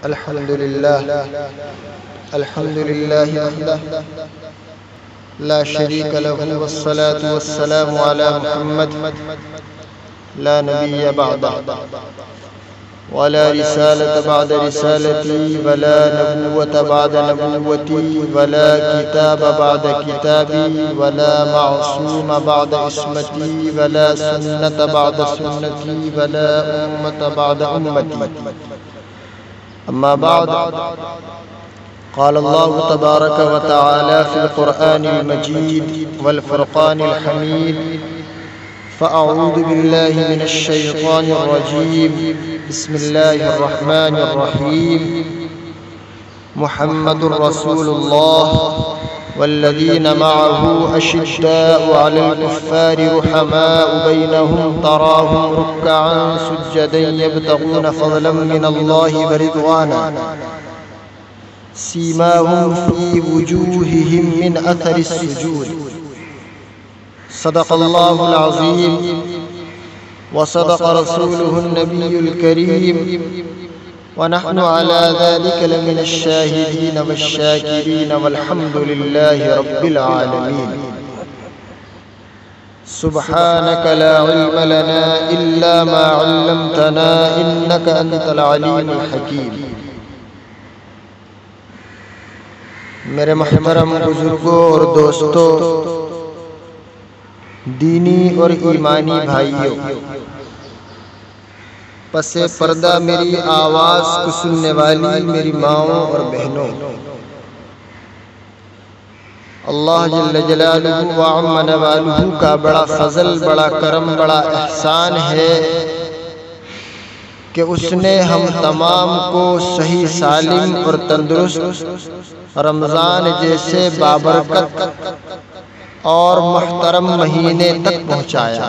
الحمد لله وحده لا شريك له والصلاة والسلام على محمد لا نبي بعده ولا رسالة بعد رسالتي ولا نبوة بعد نبوتي ولا كتاب بعد كتابي ولا معصوم بعد اسمتي ولا سنة بعد سنتي ولا أمة بعد أمتي. أما بعد، قال الله تبارك وتعالى في القرآن المجيد والفرقان الحميد: فأعوذ بالله من الشيطان الرجيم، بسم الله الرحمن الرحيم. محمد رسول الله والذين معه أشداء على الكفار رحماء بينهم تراهم ركعا سجدا يبتغون فضلا من الله ورضوانا سيماهم في وجوههم من أثر السجود. صدق الله العظيم وصدق رسوله النبي الكريم ونحن على ذلك لمن الشاهدين والشاكرين والحمد لله رب العالمين. سبحانك لا علم لنا إلا ما علمتنا إنك أنت العليم الحكيم. میرے محترم بزرگوں اور دوستوں، دینی اور ایمانی بھائیوں، پس پردہ میری آواز کو سننے والی میری ماؤں اور بہنوں، اللہ جل جلالہ و عم نوالہ کا بڑا فضل، بڑا کرم، بڑا احسان ہے کہ اس نے ہم تمام کو صحیح سالم اور تندرست رمضان جیسے بابرکت اور محترم مہینے تک پہنچایا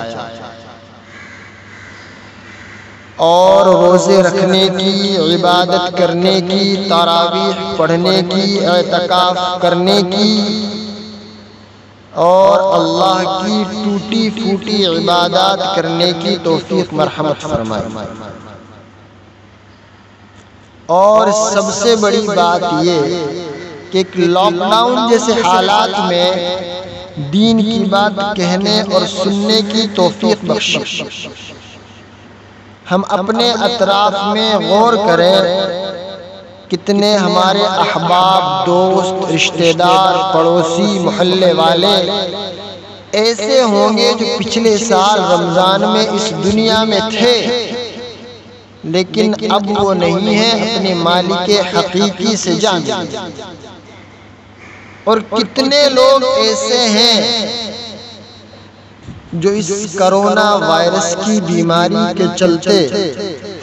اور روزے رکھنے کی، عبادت کرنے کی، تراویح پڑھنے کی، اعتکاف کرنے کی اور اللہ کی ٹوٹی پھوٹی عبادات کرنے کی توفیق مرحمت فرمائے. اور سب سے بڑی بات یہ کہ لاک ڈاؤن جیسے حالات میں دین کی بات کہنے اور سننے کی توفیق بخشے. ہم اپنے اطراف میں غور کریں، کتنے ہمارے احباب، دوست، رشتہ دار، پڑوسی، محلے والے ایسے ہوں گے جو پچھلے سال رمضان میں اس دنیا میں تھے لیکن اب وہ نہیں ہیں، اپنے مالک حقیقی سے جان گئے. اور کتنے لوگ ایسے ہیں جو اس کرونا وائرس کی بیماری کے چلتے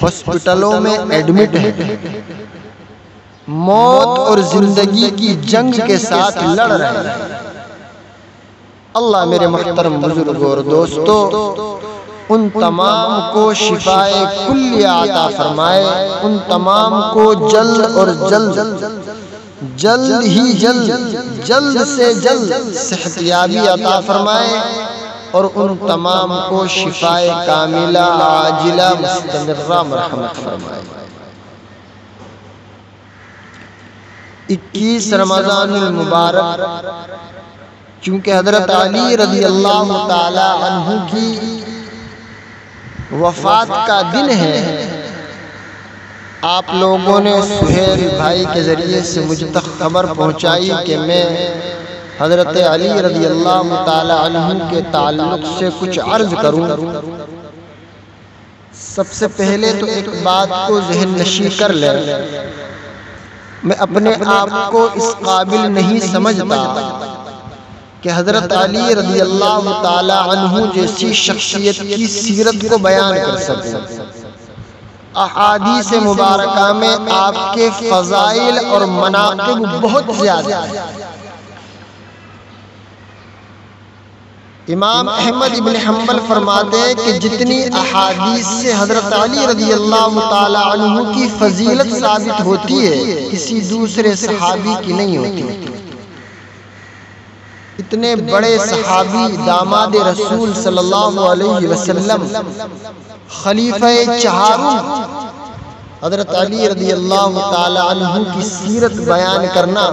ہاسپٹلوں میں ایڈمٹ ہیں، موت اور زندگی کی جنگ کے ساتھ لڑ رہے ہیں. اللہ میرے محترم بزرگوں اور دوستوں، ان تمام کو شفائے کلیہ عطا فرمائے، ان تمام کو جلد اور جلد سے جلد صحتیابی عطا فرمائے اور ان تمام کو شفائے کاملہ عاجلہ مستمرہ مرحمت فرمائے. 21 رمضان المبارک چونکہ حضرت علی رضی اللہ تعالی عنہ کی وفات کا دن ہے، آپ لوگوں نے سہیل بھائی کے ذریعے سے مجھ تک خبر پہنچائی کہ میں حضرت علی رضی اللہ تعالی عنہ کے تعلق سے کچھ عرض کروں. سب سے پہلے تو ایک بات کو ذہن نشین کر لیں، میں اپنے آپ کو اس قابل نہیں سمجھتا کہ حضرت علی رضی اللہ تعالی عنہ جیسی شخصیت کی سیرت کو بیان کر سکوں. احادیث مبارکہ میں آپ کے فضائل اور مناقب بہت زیادہ ہیں. امام احمد ابن حنبل فرماتے ہیں کہ جتنی احادیث سے حضرت علی رضی اللہ تعالی عنہ کی فضیلت ثابت ہوتی ہے، کسی دوسرے صحابی کی نہیں ہوتی. اتنے بڑے صحابی، داماد رسول صلی اللہ علیہ وسلم، خلیفہ چہارم حضرت علی رضی اللہ تعالی عنہ کی سیرت بیان کرنا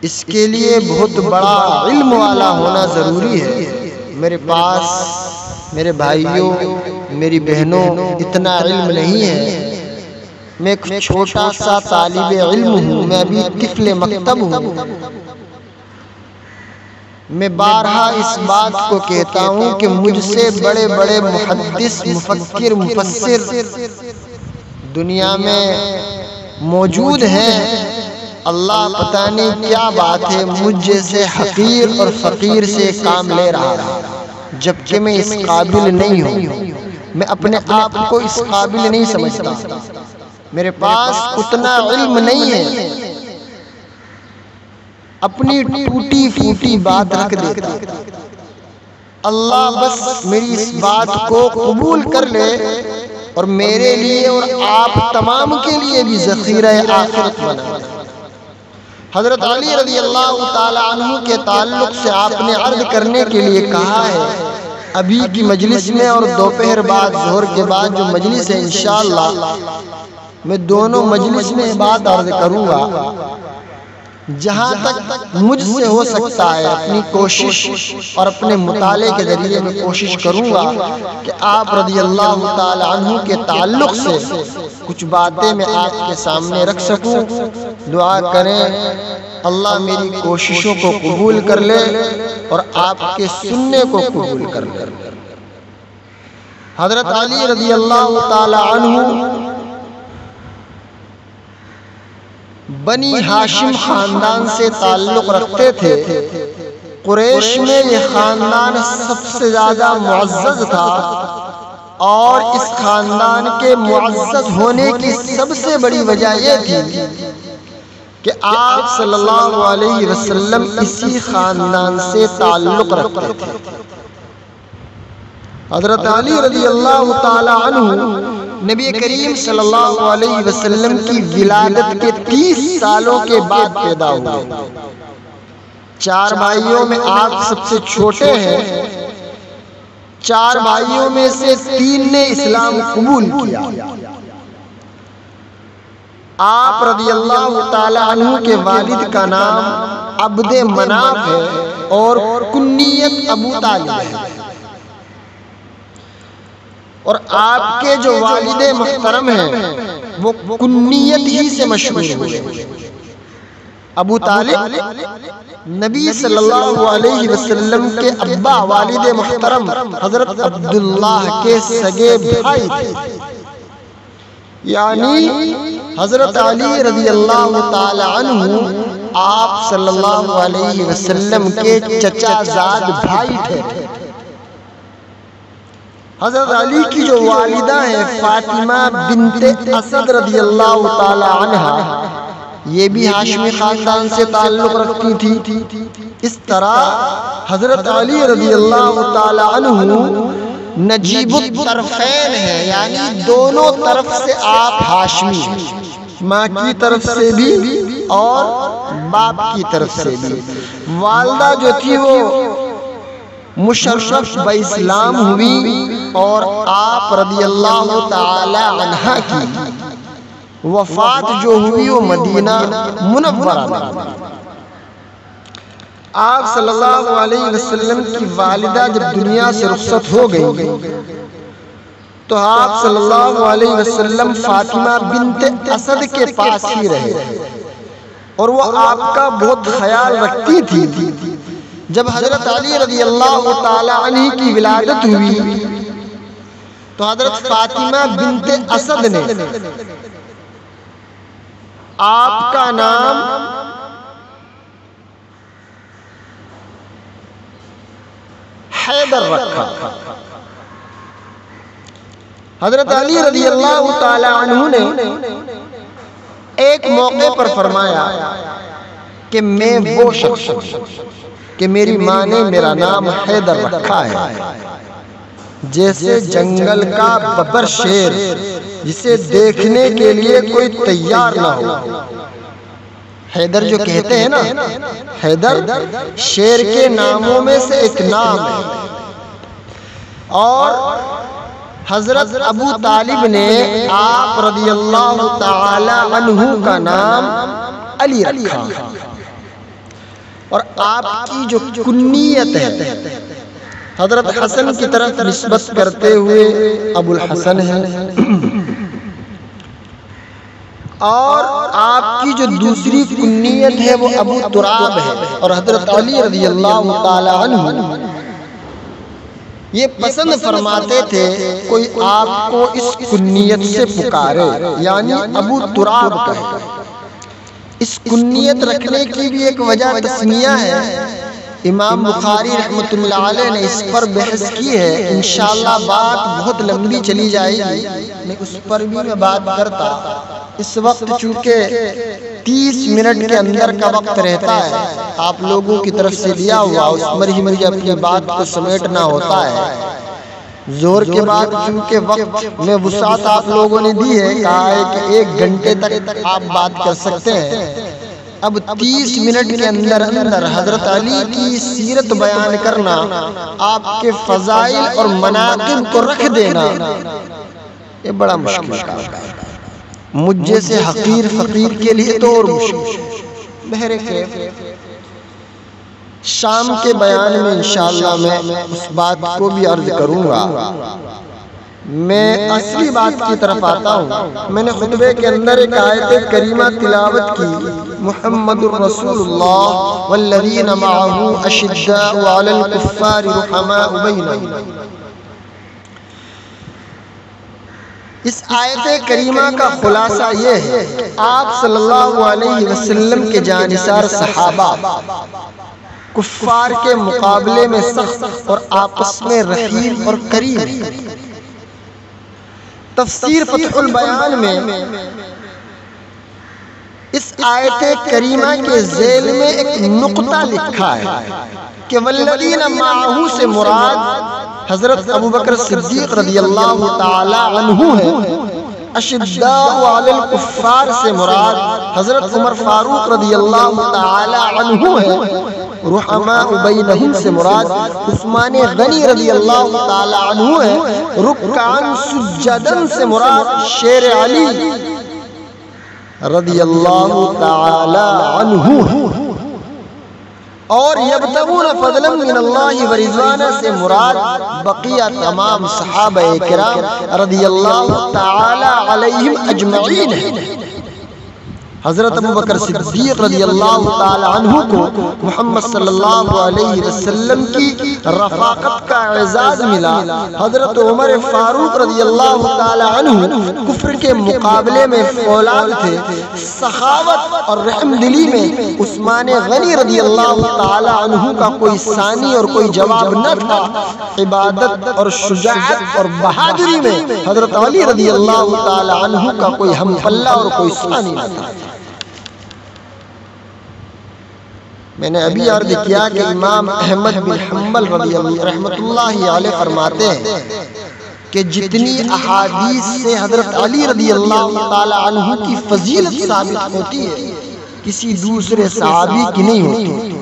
اس کے لیے بہت بڑا علم والا ہونا ضروری ہے۔ میرے پاس میرے بھائیوں، میری بہنوں اتنا علم نہیں ہے، میں ایک چھوٹا سا طالب علم ہوں، میں ابھی طفل مکتب ہوں۔ میں بارہا اس بات کو کہتا ہوں کہ مجھ سے بڑے بڑے محدث، مفکر، مفسر دنیا میں موجود ہیں، اللہ پتہ نہیں کیا بات ہے مجھ جیسے حقیر اور فقیر سے کام لے رہا ہے، جبکہ میں اس قابل نہیں ہوں، میں اپنے آپ کو اس قابل نہیں سمجھتا، میرے پاس اتنا علم نہیں ہے، اپنی ٹوٹی پھوٹی بات رکھ دیتا۔ اللہ بس میری اس بات کو قبول کر لے اور میرے لیے اور آپ تمام کے لیے بھی ذخیرہ آخرت بنا۔ حضرت علی رضی اللہ تعالی عنہ کے تعلق سے آپ نے عرض کرنے کے لیے کہا ہے، ابھی کی مجلس میں اور دوپہر بعد ظہر کے بعد جو مجلس ہے انشاءاللہ میں دونوں مجلس میں بات عرض کروں گا، جہاں تک مجھ سے ہو سکتا ہے اپنی کوشش اور اپنے مطالعے کے ذریعے میں کوشش کروں گا کہ آپ رضی اللہ تعالی عنہ کے تعلق سے کچھ باتیں میں آپ کے سامنے رکھ سکوں۔ دعا کریں اللہ میری کوششوں کو قبول کر لے اور آپ کے سننے کو قبول کر لے۔ حضرت علی رضی اللہ تعالی عنہ بنی ہاشم خاندان سے تعلق رکھتے تھے۔ قریش میں یہ خاندان سب سے زیادہ معزز تھا، اور اس خاندان کے معزز ہونے کی سب سے بڑی وجہ یہ تھی کہ آپ صلی اللہ علیہ وسلم اسی خاندان سے تعلق رکھتے تھے۔ حضرت علی رضی اللہ تعالی عنہ نبی کریم صلی اللہ علیہ وسلم کی ولادت کے 30 سالوں کے بعد پیدا ہوئے۔ 4 بھائیوں میں آپ سب سے چھوٹے ہیں۔ 4 بھائیوں میں سے 3 نے اسلام قبول کیا۔ آپ رضی اللہ تعالی عنہ کے والد کا نام عبد مناف ہے اور کنیت ابو طالب ہے، اور آپ کے جو والد محترم ہیں وہ کنیت ہی سے مشہور ہوئے۔ ابو طالب نبی صلی اللہ علیہ وسلم کے ابا والد محترم حضرت عبداللہ کے سگے بھائی تھے، یعنی حضرت علی رضی اللہ تعالی عنہ آپ صلی اللہ علیہ وسلم کے چچا زاد بھائی تھے۔ حضرت علی کی جو والدہ ہیں فاطمہ بنت اسد رضی اللہ تعالی عنہ، یہ بھی ہاشمی خاندان سے تعلق رکھتی تھی۔ اس طرح حضرت علی رضی اللہ تعالی عنہ نجیب الطرفین ہیں، یعنی دونوں طرف سے آپ ہاشمی، ماں کی طرف سے بھی اور باپ کی طرف سے بھی۔ والدہ جو تھی وہ مشرف باسلام ہوئی، اور آپ رضی اللہ تعالی عنہ کی وفات جو ہوئی وہ مدینہ منورہ میں۔ آپ صلی اللہ علیہ وسلم کی والدہ جب دنیا سے رخصت ہو گئی تو آپ صلی اللہ علیہ وسلم فاطمہ بنت اسد کے پاس ہی رہے، اور وہ آپ کا بہت خیال رکھتی تھی۔ جب حضرت علی رضی اللہ تعالی عنہ کی ولادت ہوئی تو حضرت فاطمہ بنت اسد نے آپ کا نام حیدر رکھا۔ حضرت علی رضی اللہ تعالی عنہ نے ایک موقع پر فرمایا کہ میں وہ شخص ہوں کہ میری ماں نے میرا نام حیدر رکھا ہے، جیسے جنگل کا ببر شیر جسے دیکھنے کے لیے کوئی تیار نہ ہو۔ حیدر جو کہتے ہیں نا، حیدر شیر کے ناموں میں سے ایک نام ہے، اور حضرت ابو طالب نے آپ رضی اللہ تعالی عنہ کا نام علی رکھا، اور آپ کی جو کنیت ہے حضرت حسن کی طرف نسبت کرتے ہوئے ابو الحسن ہے، اور آپ کی جو دوسری کنیت ہے وہ ابو تراب ہے۔ اور حضرت علی رضی اللہ تعالی عنہ یہ پسند فرماتے تھے کوئی آپ کو اس کنیت سے پکارے، یعنی ابو تراب کہے۔ اس کنیت رکھنے کی بھی ایک وجہ تسمیہ ہے، امام بخاری رحمۃ اللہ علیہ نے اس پر بحث کی ہے، انشاءاللہ بات بہت لمبی چلی جائے گی، میں اس پر بھی میں بات کرتا۔ اس وقت چونکہ 30 منٹ کے اندر کا وقت رہتا ہے آپ لوگوں کی طرف سے دیا ہوا، اس پر ہی مجھے اپنی بات کو سمیٹنا ہوتا ہے۔ زور کے بعد چونکہ وقت میں وسعت آپ لوگوں نے دی ہے، کہا ہے کہ 1 گھنٹے تک آپ بات کر سکتے ہیں، اب 30 منٹ کے اندر حضرت علی کی سیرت بیان کرنا، آپ کے فضائل اور مناقب کو رکھ دینا، یہ بڑا مشکل کام ہے، مجھ جیسے حقیر فقیر کے لیے تو اور مشکل۔ بہرکیف شام کے بیان میں انشاءاللہ میں اس بات کو بھی عرض کروں گا۔ میں اصلی بات کی طرف آتا ہوں۔ میں نے خطبے کے اندر ایک آیت کریمہ تلاوت کی، محمد الرسول اللہ والذین معہ اشداء علی الکفار رحماء بینہم۔ اس آیت کریمہ کا خلاصہ یہ ہے کہ آپ صلی اللہ علیہ وسلم کے جانثار صحابہ کفار کے مقابلے میں سخت اور آپس میں رحیم اور کریم۔ تفسیر فتح البیان میں اس آیت کریمہ کے ذیل میں ایک نقطہ لکھا ہے کہ والذین معہ سے مراد حضرت ابوبکر صدیق رضی اللہ تعالی عنہ ہے، اشداء علی الکفار سے مراد حضرت عمر فاروق رضی اللہ تعالی عنہ ہے، رحماء بینہم سے مراد عثمان غنی رضی اللہ تعالی عنہ ہے، رکعاً سجداً سے مراد شیر علی رضی اللہ تعالی عنہ ہے، اور یبتغون فضلا من اللہ ورضوانہ سے مراد بقیہ تمام صحابہ کرام رضی اللہ تعالی علیہم اجمعین ہے۔ حضرت ابوبکر صدیق رضی اللہ تعالی عنہ کو محمد صلی اللہ علیہ وسلم کی رفاقت کا اعزاز ملا، حضرت عمر فاروق رضی اللہ تعالی عنہ کفر کے مقابلے میں فولاد تھے، سخاوت اور رحم دلی میں عثمان غنی رضی اللہ تعالی عنہ کا کوئی ثانی اور کوئی جواب نہ تھا، عبادت اور شجاعت اور بہادری میں حضرت علی رضی اللہ تعالی عنہ کا کوئی ہم پلہ اور کوئی ثانی نہ تھا۔ میں نے ابھی عرض کیا کہ امام احمد بن حنبل رحمۃ اللہ علیہ فرماتے ہیں کہ جتنی احادیث سے حضرت علی رضی اللہ تعالی عنہ کی فضیلت ثابت ہوتی ہے کسی دوسرے صحابی کی نہیں ہوتی۔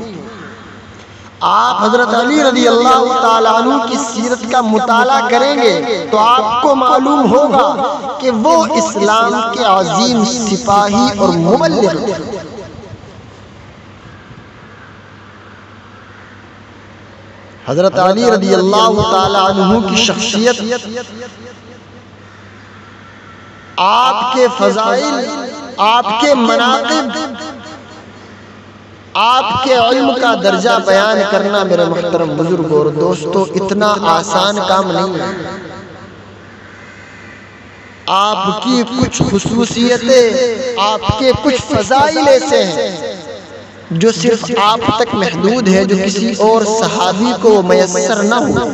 آپ حضرت علی رضی اللہ تعالی عنہ کی سیرت کا مطالعہ کریں گے تو آپ کو معلوم ہوگا کہ وہ اسلام کے عظیم سپاہی اور مبلغ تھے۔ حضرت علی رضی اللہ تعالی عنہ کی شخصیت، آپ کے فضائل، آپ کے مناقب، آپ کے علم کا درجہ بیان کرنا میرے محترم بزرگوں اور دوستوں اتنا آسان کام نہیں ہے۔ آپ کی کچھ خصوصیتیں، آپ کے کچھ فضائل ایسے ہیں جو صرف آپ تک محدود ہے، جو کسی اور صحابی کو میسر نہ ہو۔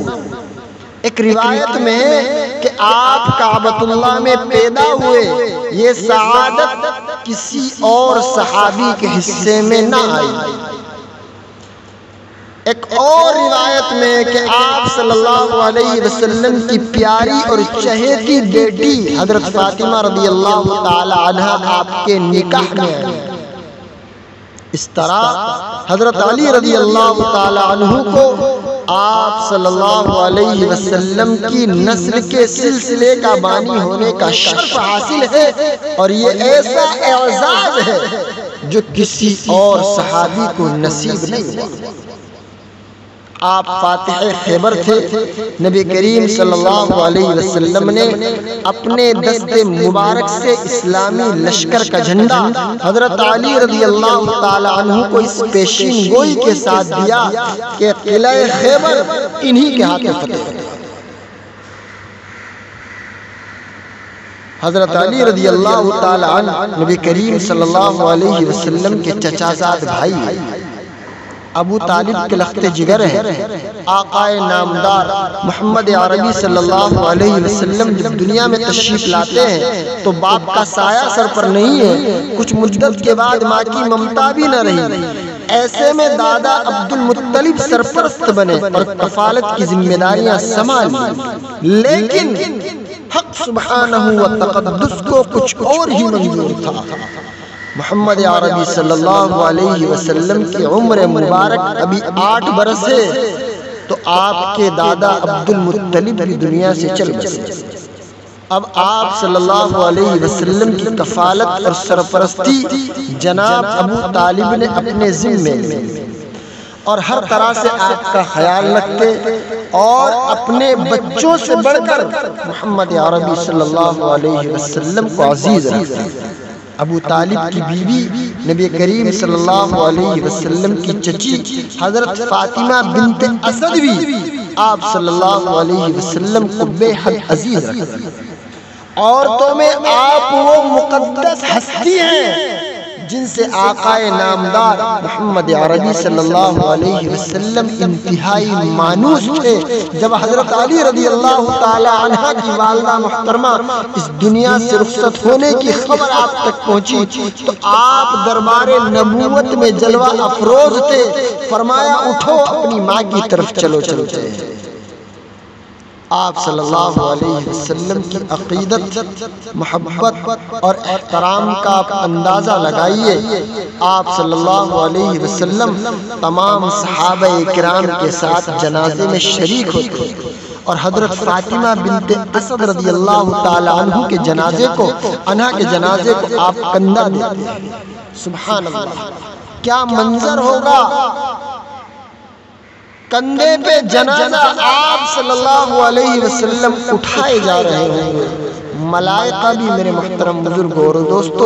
ایک روایت میں ہے کہ آپ کعبۃ اللہ میں پیدا ہوئے، یہ سعادت کسی اور صحابی کے حصے میں نہ آئی۔ ایک اور روایت میں کہ آپ صلی اللہ علیہ وسلم کی پیاری اور چہیتی بیٹی حضرت فاطمہ رضی اللہ تعالی عنہا آپ کے نکاح میں آئی۔ اس طرح حضرت علی رضی اللہ تعالی عنہ کو آپ صلی اللہ علیہ وسلم کی نسل کے سلسلے کا بانی ہونے کا شرف حاصل ہے، اور یہ ایسا اعزاز ہے جو کسی اور صحابی کو نصیب نہیں ہوا۔ آپ فاتح خیبر تھے۔ نبی کریم صلی اللہ علیہ وسلم نے اپنے دست مبارک سے اسلامی لشکر کا جھنڈا حضرت علی رضی اللہ تعالی عنہ کو اس پیشین گوئی کے ساتھ دیا کہ قلعہ خیبر انہی کے ہاتھوں فتح ہے۔ حضرت علی رضی اللہ تعالی عنہ نبی کریم صلی اللہ علیہ وسلم کے چچا زاد بھائی ابو طالب کے لخت جگر ہے۔ آقا نامدار محمد عربی صلی اللہ علیہ وسلم جب دنیا میں تشریف لاتے ہیں تو باپ کا سایہ سر پر نہیں ہے، کچھ مدت کے بعد ماں کی ممتا بھی نہ رہی۔ ایسے میں دادا عبد المطلب سرپرست بنے اور کفالت کی ذمہ داریاں سنبھالیں، لیکن حق سبحانہ و تقدس کو کچھ اور ہی منظور تھا۔ محمد عربی صلی اللہ علیہ وسلم کی عمر مبارک ابھی 8 برس ہے تو آپ کے دادا عبد المطلب بھی دنیا سے چل بسے۔ اب آپ صلی اللہ علیہ وسلم کی کفالت اور سرپرستی جناب ابو طالب نے اپنے ذمے میں، اور ہر طرح سے آپ کا خیال رکھتے اور اپنے بچوں سے بڑھ کر محمد عربی صلی اللہ علیہ وسلم کو عزیز رکھتے۔ ابو طالب کی بیوی نبی کریم صلی اللہ علیہ وسلم کی چچی حضرت فاطمہ بنت اسد بھی آپ صلی اللہ علیہ وسلم کو بے حد عزیز رکھتی۔ عورتوں میں آپ وہ مقدس ہستی ہیں جن سے آقا نامدار محمد عربی صلی اللہ علیہ وسلم انتہائی مانوس تھے۔ جب حضرت علی رضی اللہ تعالی عنہ کی والدہ محترمہ اس دنیا سے رخصت ہونے کی خبر آپ تک پہنچی تو آپ دربار نبوت میں جلوہ افروز تھے۔ فرمایا اٹھو اپنی ماں کی طرف چلو چلتے۔ آپ صلی اللہ علیہ وسلم کی عقیدت، محبت اور احترام کا آپ اندازہ لگائیے۔ آپ صلی اللہ علیہ وسلم تمام صحابہ کرام کے ساتھ جنازے میں شریک ہوتے اور حضرت فاطمہ بنت اسد رضی اللہ تعالی عنہ کے جنازے کو آپ کندھا دیتے۔ سبحان اللہ، کیا منظر ہوگا! کندھے پہ جنازہ آپ صلی اللہ علیہ وسلم اٹھائے جا رہے ہوں، ملائکہ بھی میرے محترم بزرگوں اور دوستو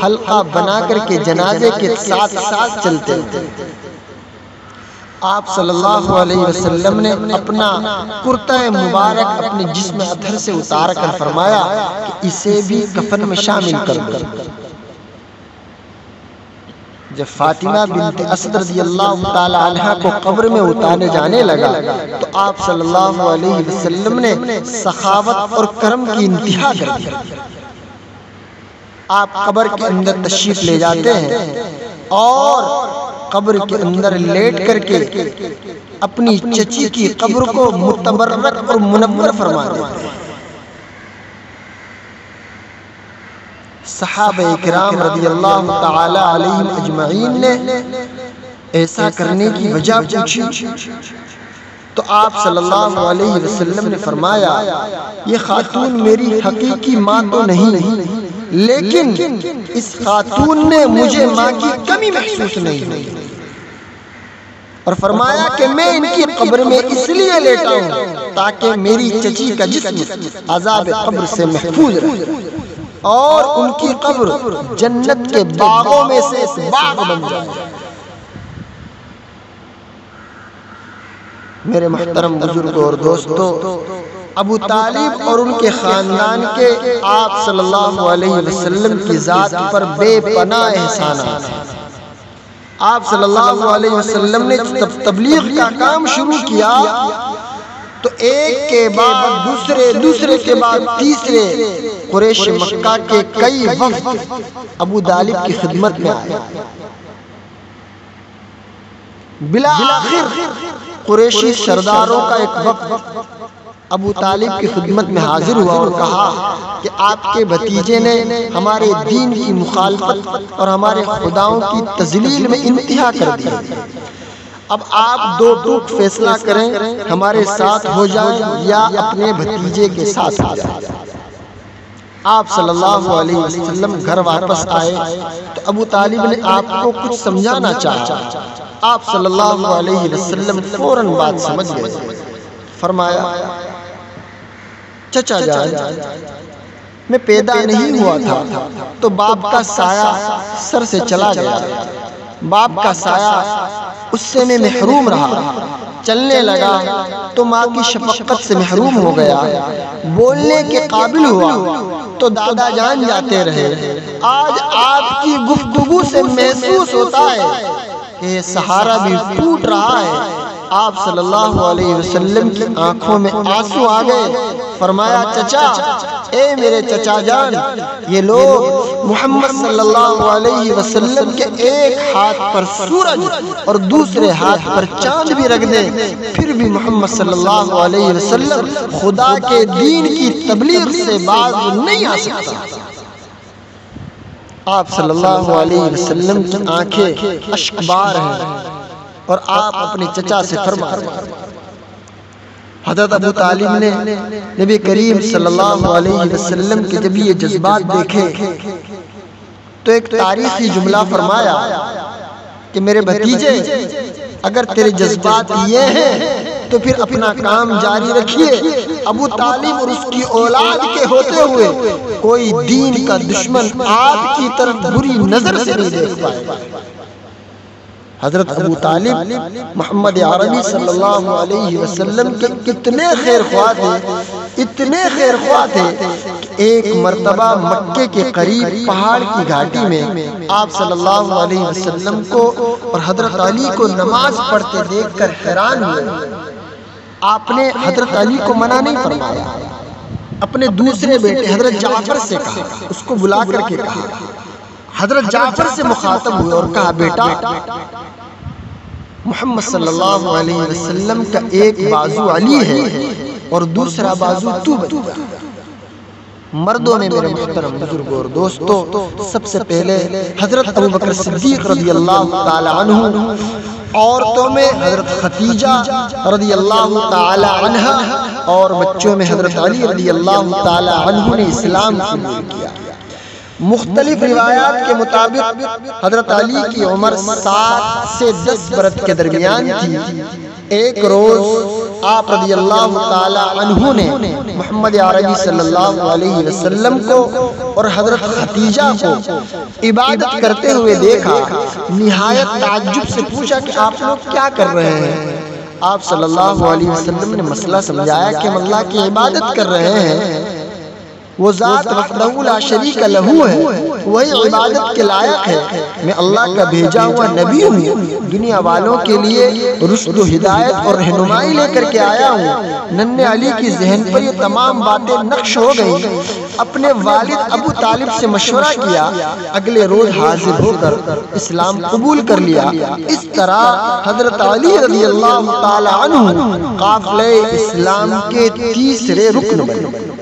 حلقہ بنا کر کے جنازے کے ساتھ ساتھ چلتے ہیں۔ آپ صلی اللہ علیہ وسلم نے اپنا کرتہ مبارک اپنے جسم اطہر سے اتار کر فرمایا کہ اسے بھی کفن میں شامل کر دو۔ جب فاطمہ بنت اسد رضی اللہ تعالی عنہ کو قبر میں اتارے جانے لگا تو آپ صلی اللہ علیہ وسلم نے سخاوت اور کرم کی انتہا کر دی۔ آپ قبر کے اندر تشریف لے جاتے ہیں اور قبر کے اندر لیٹ کر کے اپنی چچی کی قبر کو متبرک اور منور فرما دیتے ہیں۔ صحابہ کرام رضی اللہ تعالی علیہم اجمعین نے ایسا کرنے کی وجہ پوچھی تو آپ صلی اللہ علیہ وسلم نے فرمایا یہ خاتون میری حقیقی ماں تو نہیں، لیکن اس خاتون نے مجھے ماں کی کمی محسوس نہیں ہوئی، اور فرمایا کہ میں ان کی قبر میں اس لیے لیٹا ہوں تاکہ میری چچی کا جسم عذاب قبر سے محفوظ رہے اور ان کی قبر جنت کے باغوں میں سے ایک باغ بن جائے۔ میرے محترم بزرگوں اور دوستو، ابو طالب اور ان کے خاندان کے آپ صلی اللہ علیہ وسلم کی ذات پر بے پناہ احسانات ہیں۔ آپ صلی اللہ علیہ وسلم نے جب تبلیغ کا کام شروع کیا تو ایک کے بعد دوسرے کے بعد تیسرے قریش مکہ کے کئی وفد ابو طالب کی خدمت میں آئے۔ بالآخر قریشی سرداروں کا ایک وفد ابو طالب کی خدمت میں حاضر ہوا اور کہا کہ آپ کے بھتیجے نے ہمارے دین کی مخالفت اور ہمارے خداؤں کی تذلیل میں انتہا کر دی۔ اب آپ دو ٹوک فیصلہ کریں، ہمارے ساتھ ہو جائیں یا اپنے بھتیجے کے ساتھ ہو جائیں۔ آپ صلی اللہ علیہ وسلم گھر واپس آئے تو ابو طالب نے آپ کو کچھ سمجھانا چاہا۔ آپ صلی اللہ علیہ وسلم فوراً بات سمجھ گئے۔ فرمایا، چچا جان، میں پیدا نہیں ہوا تھا تو باپ کا سایہ سر سے چلا گیا، باپ کا سایہ اس سے میں محروم رہا، چلنے لگا تو ماں کی شفقت سے محروم ہو گیا، بولنے کے قابل ہوا تو دادا جان جاتے رہے۔ آج آپ کی گفتگو سے محسوس ہوتا ہے کہ یہ سہارا بھی ٹوٹ رہا ہے۔ آپ صلی اللہ علیہ وسلم کی آنکھوں میں آنسو آ گئے۔ فرمایا، چچا، اے میرے چچا جان، یہ لوگ محمد صلی اللہ علیہ وسلم کے ایک ہاتھ پر سورج اور دوسرے ہاتھ پر چاند بھی رکھ دیں، پھر بھی محمد صلی اللہ علیہ وسلم خدا کے دین کی تبلیغ سے باز نہیں آ سکتا۔ آپ صلی اللہ علیہ وسلم کی آنکھیں اشک بار ہیں اور آپ اپنے چچا سے فرما رہے ہیں۔ حضرت ابو طالب نے نبی کریم صلی اللہ علیہ وسلم کے جب یہ جذبات دیکھے تو ایک تاریخی جملہ فرمایا کہ میرے بھتیجے، اگر تیرے جذبات یہ ہیں تو پھر اپنا کام جاری رکھیے۔ ابو طالب اور اس کی اولاد کے ہوتے ہوئے کوئی دین کا دشمن آپ کی طرف بری نظر سے نہیں دیکھ پائے گا۔ حضرت ابو طالب محمد عربی صلی اللہ علیہ وسلم کے اتنے خیر خواہ تھے، اتنے خیر خواہ تھے کہ ایک مرتبہ مکے کے قریب پہاڑ کی گھاٹی میں آپ صلی اللہ علیہ وسلم کو اور حضرت علی کو نماز پڑھتے دیکھ کر حیران ہوئے۔ آپ نے حضرت علی کو منع نہیں فرمایا، اپنے دوسرے بیٹے حضرت جعفر سے کہا، اس کو بلا کر کے کہا، حضرت جعفر سے مخاطب ہوئے اور کہا، بیٹا، محمد صلی اللہ علیہ وسلم کا ایک بازو علی ہے اور دوسرا بازو تو بتا۔ مردوں میں میرے محترم بزرگوں اور دوستوں، سب سے پہلے حضرت ابوبکر صدیق رضی اللہ تعالی عنہ، عورتوں میں حضرت خدیجہ رضی اللہ تعالی عنہ، اور بچوں میں حضرت علی رضی اللہ تعالی عنہ نے اسلام قبول کیا۔ مختلف روایات کے مطابق حضرت علی کی عمر 7 سے 10 برس کے درمیان تھی۔ ایک روز آپ رضی اللہ تعالی عنہ نے محمد عربی صلی اللہ علیہ وسلم کو اور حضرت خدیجہ کو عبادت کرتے ہوئے دیکھا۔ نہایت تعجب سے پوچھا کہ آپ لوگ کیا کر رہے ہیں؟ آپ صلی اللہ علیہ وسلم نے مسئلہ سمجھایا کہ ہم اللہ کی عبادت کر رہے ہیں، وہ ذات وحدہ لا شریک لہ ہے، وہی عبادت کے لائق ہے، میں اللہ کا بھیجا ہوا نبی ہوں، دنیا والوں کے لیے رشد و ہدایت اور رہنمائی لے کر کے آیا ہوں۔ ننھے علی کی ذہن پر یہ تمام باتیں نقش ہو گئیں۔ اپنے والد ابو طالب سے مشورہ کیا، اگلے روز حاضر ہو کر اسلام قبول کر لیا۔ اس طرح حضرت علی رضی اللہ تعالی عنہ قافلہ اسلام کے تیسرے رکن بنے۔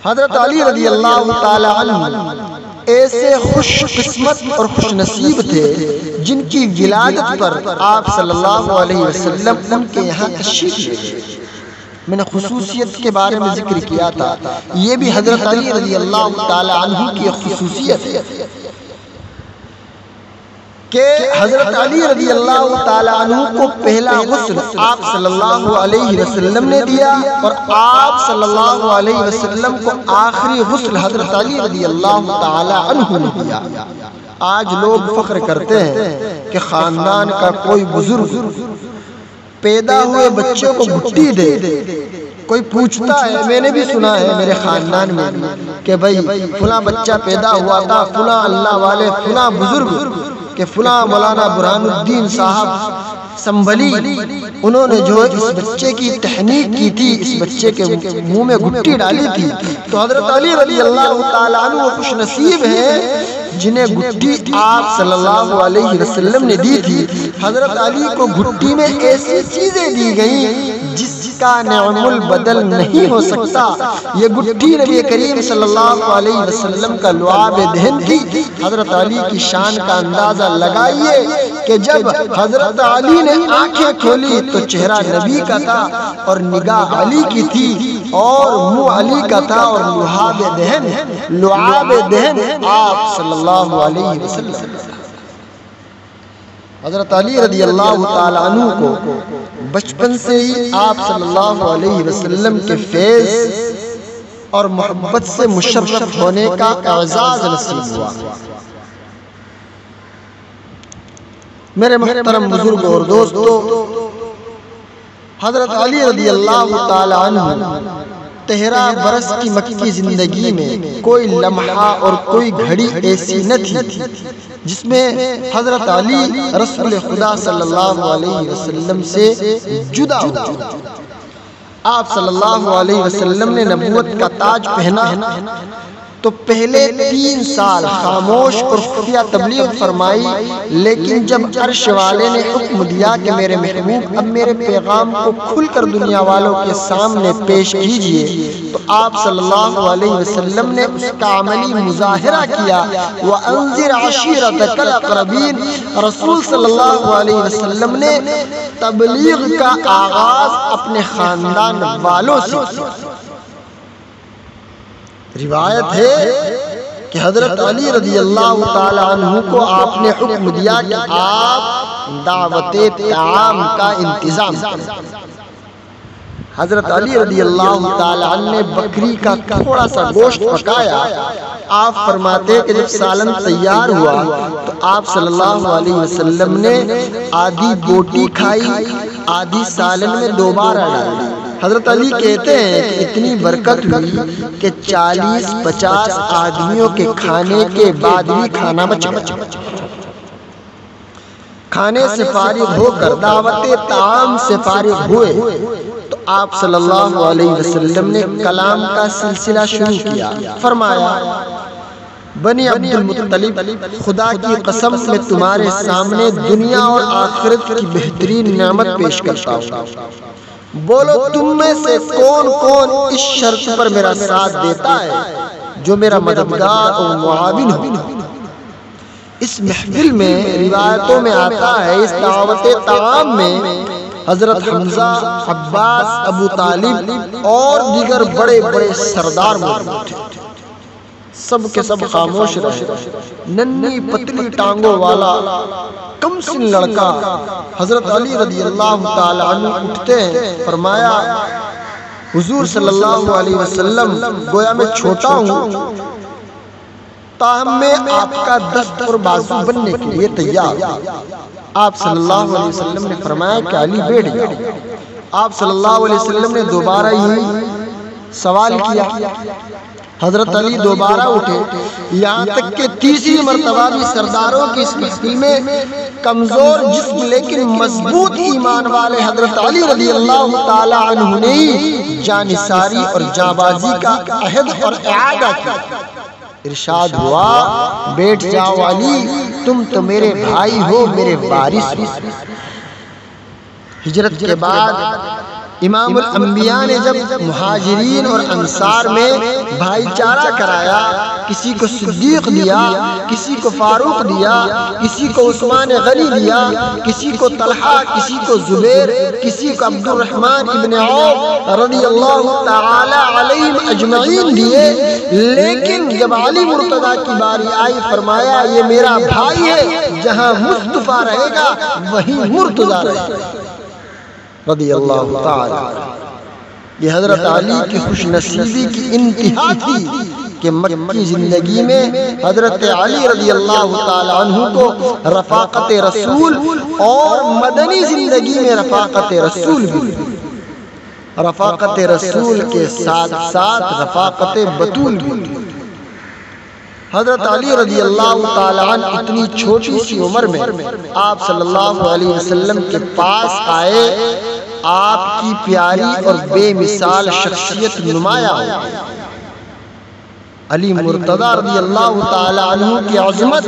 حضرت علی رضی اللہ تعالی عنہ ایسے خوش قسمت اور خوش نصیب تھے جن کی ولادت پر آپ صلی اللہ علیہ وسلم ان کے یہاں تشریف لے گئے۔ میں نے خصوصیت کے بارے میں ذکر کیا تھا، یہ بھی حضرت علی رضی اللہ تعالی عنہ کی خصوصیت ہے کہ حضرت علی رضی اللہ تعالی عنہ کو پہلا غسل آپ صلی اللہ علیہ وسلم نے دیا اور آپ صلی اللہ علیہ وسلم کو آخری غسل حضرت علی رضی اللہ تعالی عنہ نے دیا۔ آج لوگ فخر کرتے ہیں کہ خاندان کا کوئی بزرگ پیدا ہوئے بچے کو گھٹی دے۔ کوئی پوچھتا ہے، میں نے بھی سنا ہے میرے خاندان میں کہ بھئی فلاں بچہ پیدا ہوا تھا، فلاں اللہ والے، فلاں بزرگ کہ فلاں مولانا برہان الدین صاحب سنبھلی، انہوں نے جو اس بچے کی تحنیک کی تھی، اس بچے کے منہ میں گھٹی ڈالی تھی۔ تو حضرت علی رضی اللہ تعالی عنہ خوش نصیب ہیں جنہیں گھٹی آپ صلی اللہ علیہ وسلم نے دی تھی۔ حضرت علی کو گھٹی میں ایسی چیزیں دی گئیں جس کا نعم البدل نہیں ہو سکتا۔ یہ گٹھی نبی کریم صلی اللہ علیہ وسلم کا لعاب دہن تھی۔ حضرت علی کی شان کا اندازہ لگائیے کہ جب حضرت علی نے آنکھیں کھولی تو چہرہ نبی کا تھا اور نگاہ علی کی تھی اور منہ علی کا تھا اور لعاب دہن آپ صلی اللہ علیہ وسلم۔ حضرت علی رضی اللہ تعالی عنہ کو بچپن سے ہی آپ صلی اللہ علیہ وسلم کے فیض اور محبت سے مشرف ہونے کا اعزاز نصیب ہوا۔ میرے محترم بزرگ اور دوستو، حضرت علی رضی اللہ تعالی عنہ 13 برس کی مکی زندگی میں کوئی لمحہ اور کوئی گھڑی ایسی نہ تھی جس میں حضرت علی رسول خدا صلی اللہ علیہ وسلم سے جدا ہوا۔ آپ صلی اللہ علیہ وسلم نے نبوت کا تاج پہنا تو پہلے 3 سال خاموش اور خفیہ تبلیغ فرمائی، لیکن جب عرش والے نے حکم دیا کہ میرے محبوب اب میرے پیغام کو کھل کر دنیا والوں کے سامنے پیش کیجئے، تو آپ صلی اللہ علیہ وسلم نے اس کا عملی مظاہرہ کیا۔ وَأَنذِرْ عَشِيرَتَكَ الْأَقْرَبِينَ، رسول صلی اللہ علیہ وسلم نے تبلیغ کا آغاز اپنے خاندان والوں سے کیا۔ روایت ہے کہ حضرت علی رضی اللہ تعالی عنہ کو آپ نے حکم دیا کہ آپ دعوت طعام کا انتظام کریں۔ حضرت علی رضی اللہ تعالی عنہ نے بکری کا تھوڑا سا گوشت پکایا۔ آپ فرماتے کہ جب سالن تیار ہوا تو آپ صلی اللہ علیہ وسلم نے آدھی بوٹی کھائی، آدھی سالن میں دوبارہ ڈالی۔ حضرت علی کہتے ہیں کہ اتنی برکت ہوئی کہ 40-50 آدمیوں کے کھانے کے بعد بھی کھانا بچا۔ کھانے سے فارغ ہو کر دعوت طعام سے فارغ ہوئے تو آپ صلی اللہ علیہ وسلم نے کلام کا سلسلہ شروع کیا۔ فرمایا، بنی عبد المطلب، خدا کی قسم میں تمہارے سامنے دنیا اور آخرت کی بہترین نعمت پیش کرتا ہوں۔ بولو تم میں سے کون کون اس شرط پر میرا ساتھ دیتا ہے جو میرا مددگار اور معاون ہو۔ اس محفل میں روایتوں میں آتا ہے، اس دعوت طعام میں حضرت حمزہ، عباس، ابو طالب اور دیگر بڑے بڑے سردار موجود تھے۔ سب کے سب خاموش رہے۔ ننھی پتلی ٹانگوں والا کم سن لڑکا حضرت علی رضی اللہ تعالی عنہ اٹھتے ہیں۔ فرمایا، حضور صلی اللہ علیہ وسلم، گویا میں چھوٹا ہوں تاہم میں آپ کا دست اور بازو بننے کے لیے تیار۔ آپ صلی اللہ علیہ وسلم نے فرمایا کہ علی بیٹھ جاؤ۔ آپ صلی اللہ علیہ وسلم نے دوبارہ یہی سوال کیا۔ حضرت علی دوبارہ اٹھے، یہاں تک کہ تیسری مرتبہ بھی سرداروں کی اس محفل میں کمزور جسم لیکن مضبوط ایمان والے حضرت علی رضی اللہ تعالی عنہ نے جانثاری اور جانبازی کا عہد اور اعادہ کیا۔ ارشاد ہوا، بیٹھ جاؤ علی، تم تو میرے بھائی ہو، میرے وارث ہو۔ ہجرت کے بعد امام الانبیاء نے جب مہاجرین اور انصار میں بھائی چارہ کرایا، کسی کو صدیق دیا، کسی کو فاروق دیا، کسی کو عثمان غنی دیا، کسی کو طلحہ، کسی کو زبیر، کسی کو عبد الرحمن ابن عوف رضی اللہ تعالی علیہم اجمعین دیے، لیکن جب علی مرتضیٰ کی باری آئی فرمایا یہ میرا بھائی ہے، جہاں مصطفیٰ رہے گا وہیں مرتضیٰ رہے گا رضی اللہ تعالی۔ یہ حضرت علی کی خوش نصیبی کی انتہا تھی کہ مکی زندگی میں حضرت علی رضی اللہ تعالی عنہ کو رفاقت رسول اور مدنی زندگی میں رفاقت رسول بھی، رفاقت رسول کے ساتھ ساتھ رفاقت بطول بھی۔ حضرت علی رضی اللہ تعالی عنہ اتنی چھوٹی سی عمر میں آپ صلی اللہ علیہ وسلم کے پاس آئے، آپ کی پیاری اور بے مثال شخصیت نمایاں ہوئی۔ علی مرتضی رضی اللہ تعالی عنہ کی عظمت،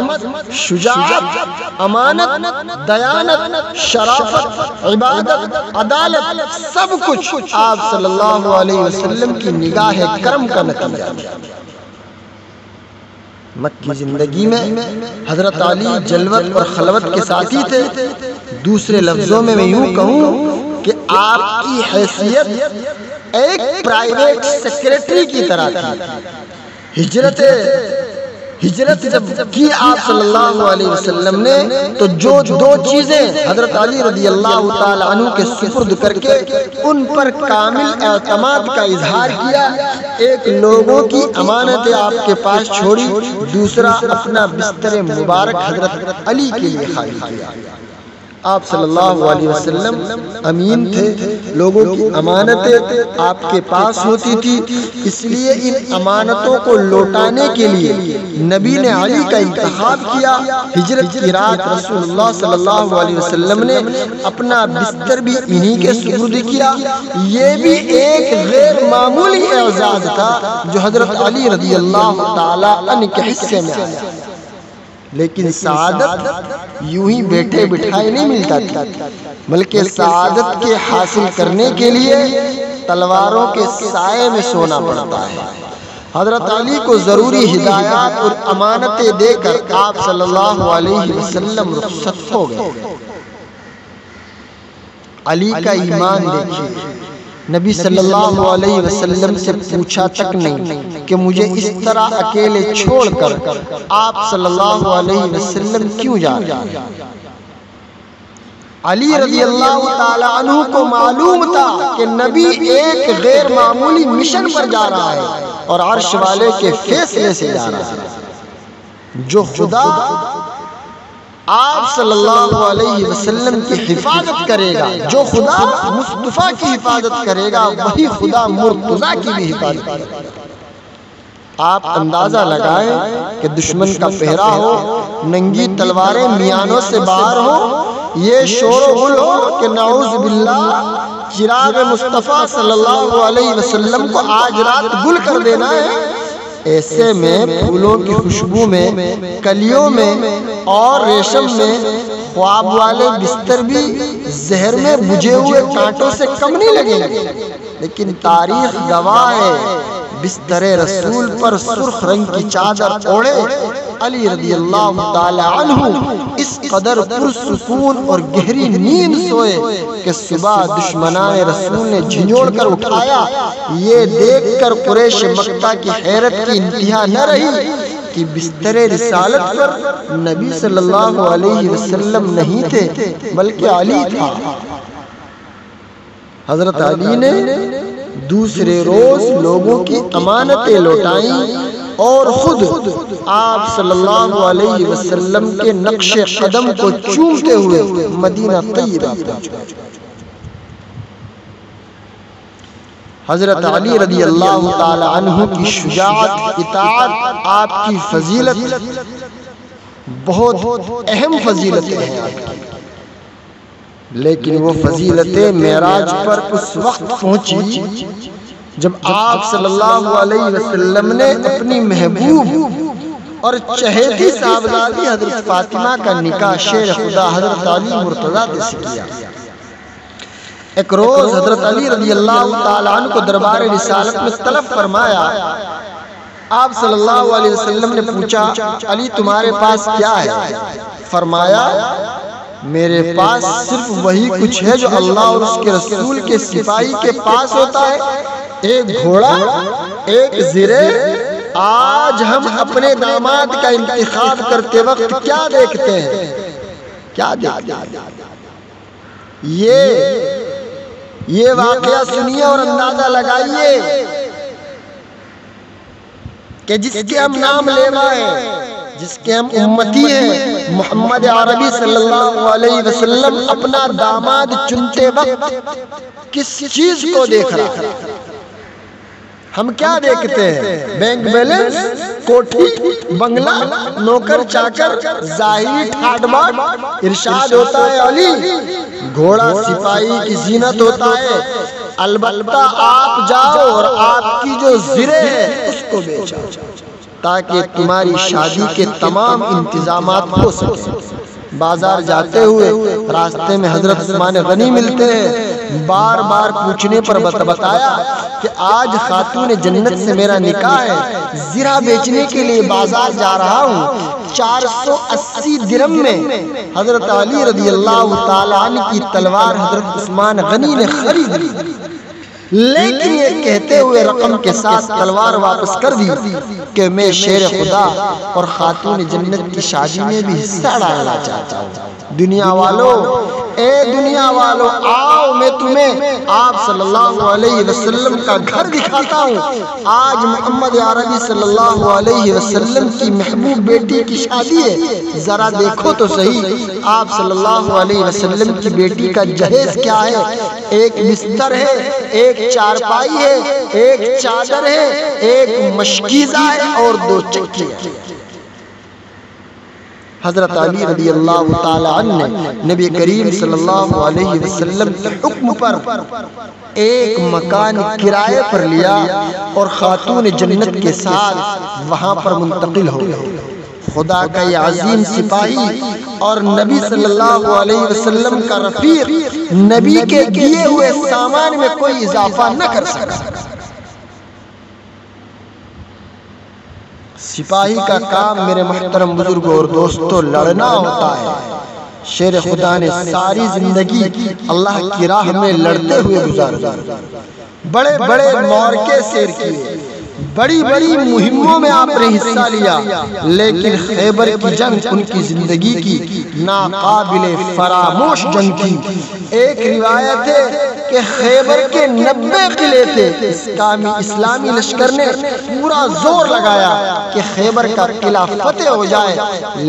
شجاعت، امانت، دیانت، شرافت، عبادت، عدالت، سب کچھ آپ صلی اللہ علیہ وسلم کی نگاہ کرم کا نتیجہ۔ مکی زندگی میں حضرت علی جلوت اور خلوت کے ساتھی تھے۔ دوسرے لفظوں میں یوں کہوں کہ آپ کی حیثیت ایک پرائیویٹ سیکریٹری کی طرح تھی۔ ہجرت جب کی آپ صلی اللہ علیہ وسلم نے تو جو دو چیزیں حضرت علی رضی اللہ تعالی عنہ کے سپرد کر کے ان پر کامل اعتماد کا اظہار کیا، ایک لوگوں کی امانتیں آپ کے پاس چھوڑی، دوسرا اپنا بستر مبارک حضرت علی کے لیے خالی کیا۔ آپ صلی اللہ علیہ وسلم امین تھے، لوگوں کی امانتیں آپ کے پاس ہوتی تھی، اس لیے ان امانتوں کو لوٹانے کے لیے نبی نے علی کا انتخاب کیا۔ ہجرت کی رات رسول اللہ صلی اللہ علیہ وسلم نے اپنا بستر بھی انہی کے سپرد کیا۔ یہ بھی ایک غیر معمولی اعزاز تھا جو حضرت علی رضی اللہ تعالی عنہ کے حصے میں آیا۔ لیکن سعادت یوں ہی بیٹھے بٹھائے نہیں ملتا تھا، بلکہ سعادت کے حاصل کرنے کے لیے تلواروں کے سائے میں سونا پڑتا ہے۔ حضرت علی کو ضروری ہدایات اور امانتیں دے کر آپ صلی اللہ علیہ وسلم رخصت ہو گئے۔ علی کا ایمان دیکھیے، نبی صلی اللہ علیہ وسلم سے پوچھا تک نہیں کہ مجھے اس طرح اکیلے چھوڑ کر آپ صلی اللہ علیہ وسلم کیوں جا رہے ہیں۔ علی رضی اللہ تعالی عنہ کو معلوم تھا کہ نبی ایک غیر معمولی مشن پر جا رہا ہے اور عرش والے کے فیصلے سے جا رہا ہے۔ جو خدا آپ صلی اللہ علیہ وسلم کی حفاظت کرے گا، جو خدا مصطفیٰ کی حفاظت کرے گا، وہی خدا مرتضیٰ کی بھی حفاظت کرے گا۔ آپ اندازہ لگائیں کہ دشمن کا پہرا ہو، ننگی تلواریں میانوں سے باہر ہو، یہ شور و غل ہو کہ نعوذ باللہ چراغ مصطفیٰ صلی اللہ علیہ وسلم کو آج رات گل کر دینا ہے۔ ایسے میں پھولوں کی خوشبو میں، کلیوں میں اور ریشم میں خواب والے بستر بھی زہر میں بجھے ہوئے کانٹوں سے کم نہیں لگیں گے۔ لیکن تاریخ گواہ ہے، بستر رسول پر سرخ رنگ کی چادر اوڑھے علی رضی اللہ تعالی عنہ اس قدر پرسکون اور گہری نیند سوئے کہ صبح دشمنان رسول نے جھنجھوڑ کر اٹھایا۔ یہ دیکھ کر قریش مکہ کی حیرت کی انتہا نہ رہی کہ بستر رسالت پر نبی صلی اللہ علیہ وسلم نہیں تھے بلکہ علی تھا۔ حضرت علی نے دوسرے روز لوگوں کی امانتیں لوٹائیں اور خود آپ صلی اللہ علیہ وسلم کے نقش قدم کو چومتے ہوئے مدینہ طیبہ پہنچے۔ حضرت علی رضی اللہ تعالی عنہ کی شجاعت، اطاعت، آپ کی فضیلت بہت اہم فضیلتیں ہیں آپ کی، لیکن وہ فضیلتیں معراج پر اس وقت پہنچی جب آپ صلی اللہ علیہ وسلم نے اپنی محبوب اور چہیتی صاحبزادی حضرت فاطمہ کا نکاح شیر خدا حضرت علی مرتضیٰ سے کیا۔ ایک روز حضرت علی رضی اللہ تعالی عنہ کو دربار رسالت میں طلب فرمایا۔ آپ صلی اللہ علیہ وسلم نے پوچھا، علی تمہارے پاس کیا ہے؟ فرمایا، میرے پاس صرف وہی کچھ ہے جو اللہ اور اس کے رسول کے سپاہی کے پاس ہوتا ہے، ایک گھوڑا، ایک زرے۔ آج ہم اپنے داماد کا انتخاب کرتے وقت کیا دیکھتے ہیں؟ کیا دیکھتے ہیں؟ یہ واقعہ سنیے اور اندازہ لگائیے کہ جس کے ہم نام لیوا ہیں، جس کے ہم امتی ہیں، محمد عربی صلی اللہ علیہ وسلم اپنا داماد چنتے وقت کس چیز کو دیکھ رہا ہے؟ ہم کیا دیکھتے ہیں؟ بینک بیلنس، کوٹھی، بنگلہ، نوکر چاکر، ظاہری ٹھاٹ باٹ؟ ارشاد ہوتا ہے علی، گھوڑا سپاہی کی زینت ہوتا ہے، البتہ آپ جاؤ اور آپ کی جو زرے ہے اس کو بیچو۔ تاکہ تمہاری شادی کے تمام انتظامات ہو سکے۔ بازار جاتے ہوئے راستے میں حضرت عثمان غنی ملتے ہیں، بار بار پوچھنے پر بتایا کہ آج خاتون جنت سے میرا نکاح ہے، زرہ بیچنے کے لیے بازار جا رہا ہوں۔ 480 درہم میں حضرت علی رضی اللہ تعالیٰ عنہ کی تلوار حضرت عثمان غنی نے خرید لی، لیکن یہ کہتے ہوئے رقم کے ساتھ تلوار واپس کر دی کہ میں شیر خدا اور خاتون جنت کی شادی میں بھی حصہ ڈالنا چاہتا ہوں۔ دنیا والوں، اے دنیا والوں، آؤ میں تمہیں آپ صلی اللہ علیہ وسلم کا گھر دکھاتا ہوں۔ آج محمد عربی صلی اللہ علیہ وسلم کی محبوب بیٹی کی شادی ہے، ذرا دیکھو تو صحیح آپ صلی اللہ علیہ وسلم کی بیٹی کا جہیز کیا ہے۔ ایک بستر ہے، ایک چارپائی ہے، ایک چادر ہے، ایک مشکیزہ ہے اور 2 چکی ہے۔ حضرت علی رضی اللہ تعالی عنہ نے نبی کریم صلی اللہ علیہ وسلم کے حکم پر ایک مکان کرائے پر لیا اور خاتون جنت کے ساتھ وہاں پر منتقل ہو گئے۔ خدا کا یہ عظیم سپاہی اور نبی صلی اللہ علیہ وسلم کا رفیق نبی کے دیے ہوئے سامان میں کوئی اضافہ نہ کر سکا۔ سپاہی کا کام میرے محترم بزرگوں اور دوستوں لڑنا ہوتا ہے۔ شیر خدا نے ساری زندگی اللہ کی راہ میں لڑتے ہوئے گزارا، بڑے بڑے معرکے سیر کیے، بڑی بڑی مہموں میں آپ نے حصہ لیا، لیکن خیبر کی جنگ ان کی زندگی کی ناقابل فراموش جنگ تھی۔ ایک روایت ہے کہ خیبر کے 90 قلعے تھے۔ اسلامی لشکر نے پورا زور لگایا کہ خیبر کا قلعہ فتح ہو جائے،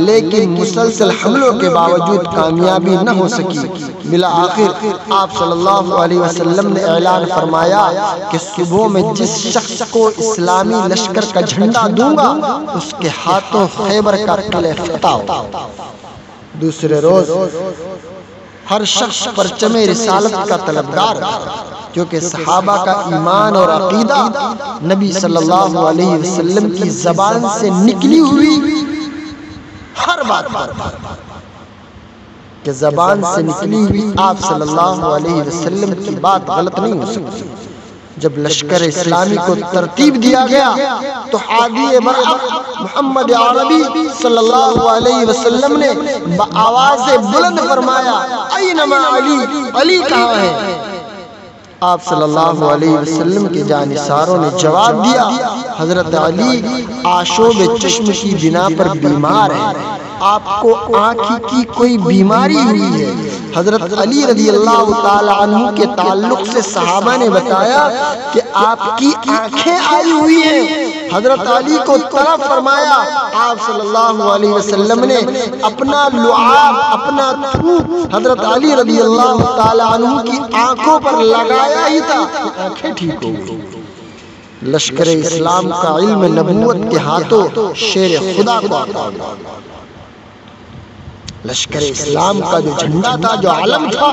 لیکن مسلسل حملوں کے باوجود کامیابی نہ ہو سکی۔ بالآخر آپ صلی اللہ علیہ وسلم نے اعلان فرمایا کہ صبح میں جس شخص کو اسلامی لشکر کا جھنڈا دوں گا اس کے ہاتھوں خیبر کا قلعہ فتح ہوگا۔ دوسرے روز ہر شخص پرچم رسالت کا طلبگار تھا، کیونکہ صحابہ کا ایمان اور عقیدہ نبی صلی اللہ علیہ وسلم کی زبان سے نکلی ہوئی ہر بات پر کہ زبان سے نکلی ہوئی آپ صلی اللہ علیہ وسلم کی بات غلط نہیں ہو سکتی۔ جب لشکر اسلامی کو ترتیب دیا گیا تو ہادی مرحب محمد عربی صلی اللہ علیہ وسلم نے بآواز بلند فرمایا، اینما علی، علی کہاں ہے؟ آپ صلی اللہ علیہ وسلم کے جانثاروں نے جواب دیا، حضرت علی آشوب چشم کی بنا پر بیمار ہے، آپ کو آنکھ کی کوئی بیماری ہوئی ہے۔ حضرت علی رضی اللہ تعالی عنہ کے تعلق سے صحابہ نے بتایا کہ آپ کی آنکھیں آئی ہوئی ہیں۔ حضرت علی کو طرف فرمایا، آپ صلی اللہ علیہ وسلم نے اپنا لعاب، اپنا تھوک حضرت علی رضی اللہ تعالی عنہ کی آنکھوں پر لگایا ہی تھا، آنکھیں ٹھیک ہو گئی۔ لشکر اسلام کا علم نبوت کے ہاتھوں شیر خدا کو عطا ہوا۔ لشکر اسلام کا جو جھنڈا تھا، جو علم تھا،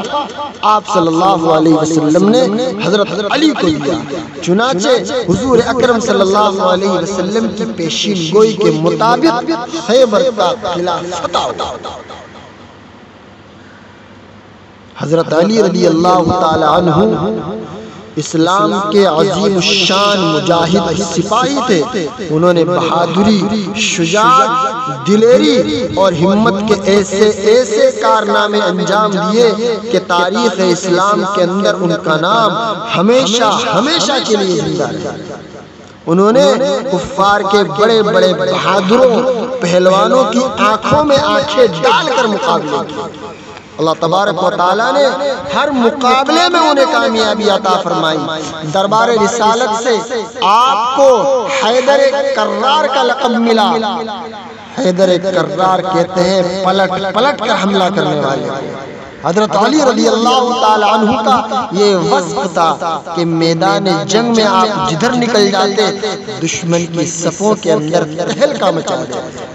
آپ صلی اللہ علیہ وسلم نے حضرت علی کو دیا۔ چنانچہ حضور اکرم صلی اللہ علیہ وسلم کی پیشین گوئی کے مطابق خیبر کا قلعہ فتح ہوا۔ حضرت علی رضی اللہ تعالی عنہ اسلام کے عظیم الشان مجاہد سپاہی تھے۔ انہوں نے بہادری، شجاعت، دلیری اور ہمت کے ایسے ایسے کارنامے انجام دیے کہ تاریخ اسلام کے اندر ان کا نام ہمیشہ ہمیشہ کے لیے زندہ رہا۔ انہوں نے کفار کے بڑے بڑے بہادروں، پہلوانوں کی آنکھوں میں آنکھیں ڈال کر مقابلہ کیا۔ اللہ تبارک و تعالیٰ نے ہر مقابلے میں انہیں کامیابی عطا فرمائی۔ دربار رسالت سے آپ کو حیدر کرار کا لقب ملا۔ حیدر کرار کہتے ہیں پلٹ پلٹ کر حملہ کرنے والے۔ حضرت علی رضی اللہ تعالی عنہ کا یہ وصف تھا کہ میدان جنگ میں آپ جدھر نکل جاتے دشمن کی صفوں کے اندر تہلکہ مچا جاتا۔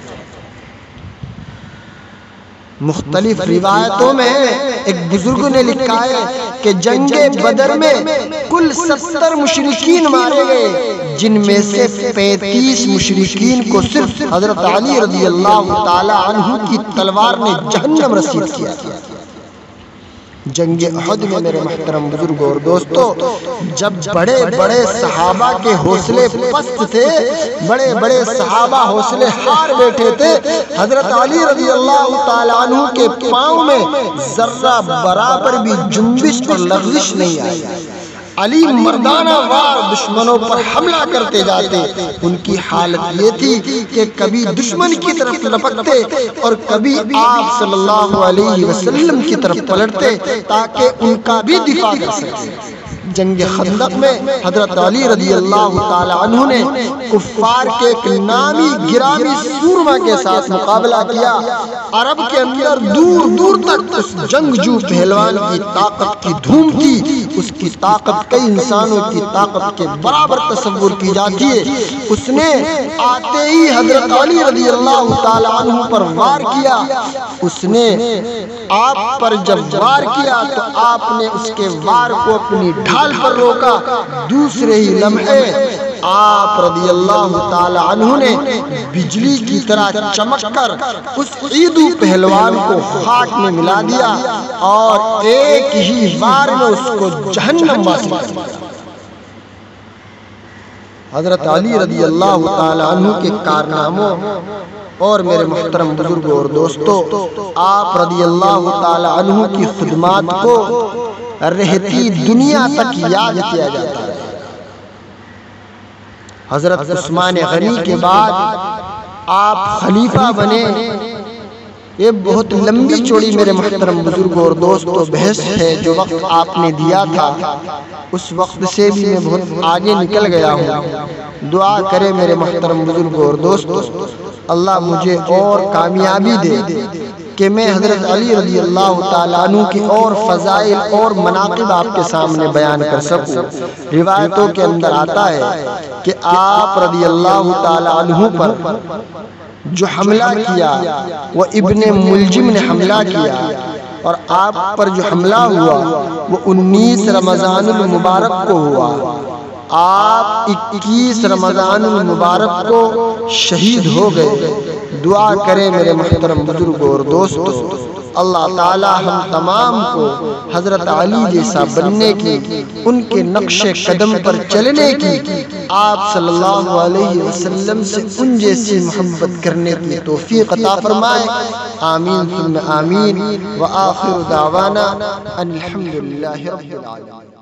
مختلف روایتوں میں ایک بزرگ نے لکھا ہے کہ جنگ بدر میں کل 70 مشرکین مارے گئے، جن میں سے 35 مشرکین کو صرف حضرت علی رضی اللہ تعالی عنہ کی تلوار نے جہنم رسید کیا۔ جنگ احد میں میرے محترم بزرگوں اور دوستو، جب بڑے بڑے صحابہ کے حوصلے پست تھے، بڑے بڑے صحابہ حوصلے ہار بیٹھے تھے، حضرت علی رضی اللہ تعالی عنہ کے پاؤں میں ذرہ برابر بھی جنبش اور لغزش نہیں آئی۔ علی مردانہ وار دشمنوں پر حملہ کرتے جاتے، ان کی حالت یہ تھی کہ کبھی دشمن کی طرف لپکتے اور کبھی آپ صلی اللہ علیہ وسلم کی طرف پلٹتے تاکہ ان کا بھی دفاع کر سکتے۔ جنگ خندق میں حضرت علی رضی اللہ تعالی عنہ نے کفار کے ایک نامی گرامی سورما کے ساتھ مقابلہ کیا۔ عرب کے اندر دور دور تک اس جنگجو پہلوان کی طاقت کی دھوم تھی، اس کی طاقت کئی انسانوں کی طاقت کے برابر تصور کی جاتی ہے۔ اس نے آتے ہی حضرت علی رضی اللہ تعالی عنہ پر وار کیا۔ اس نے آپ پر جب وار کیا تو آپ نے اس کے وار کو اپنی ڈھال پر روکا، دوسرے ہی لمحے آپ رضی اللہ تعالی عنہ نے بجلی کی طرح چمک کر اس عیدو پہلوان کو خاک میں ملا دیا اور ایک ہی وار میں اس کو جہنم واصل کر دیا۔ حضرت علی رضی اللہ تعالی عنہ کے کارناموں اور میرے محترم بزرگوں اور دوستو، آپ رضی اللہ تعالی عنہ کی خدمات کو رہتی دنیا تک یاد کیا جاتا ہے۔ حضرت عثمان غنی کے بعد آپ خلیفہ بنے، یہ بہت لمبی چوڑی میرے محترم بزرگوں اور دوستو بحث ہے۔ جو وقت آپ نے دیا تھا اس وقت سے بھی میں بہت آگے نکل گیا ہوں۔ دعا کرے میرے محترم بزرگوں اور دوستو، اللہ مجھے اور کامیابی دے کہ میں حضرت علی رضی اللہ تعالی عنہ کی اور فضائل اور مناقب آپ کے سامنے بیان کر سکوں۔ روایتوں کے اندر آتا ہے کہ آپ رضی اللہ تعالی عنہ پر جو حملہ کیا وہ ابن ملجم نے حملہ کیا، اور آپ پر جو حملہ ہوا وہ 19 رمضان المبارک کو ہوا۔ آپ 21 رمضان المبارک کو شہید ہو گئے۔ دعا کریں میرے محترم بزرگوں اور دوستو، اللہ تعالی ہم تمام کو حضرت علی جیسا بننے کی، ان کے نقش قدم پر چلنے کی، آپ صلی اللہ علیہ وسلم سے ان جیسی محبت کرنے کی توفیق عطا فرمائے۔ آمین ثم آمین، وآخر دعوانا ان الحمدللہ رب العالمین۔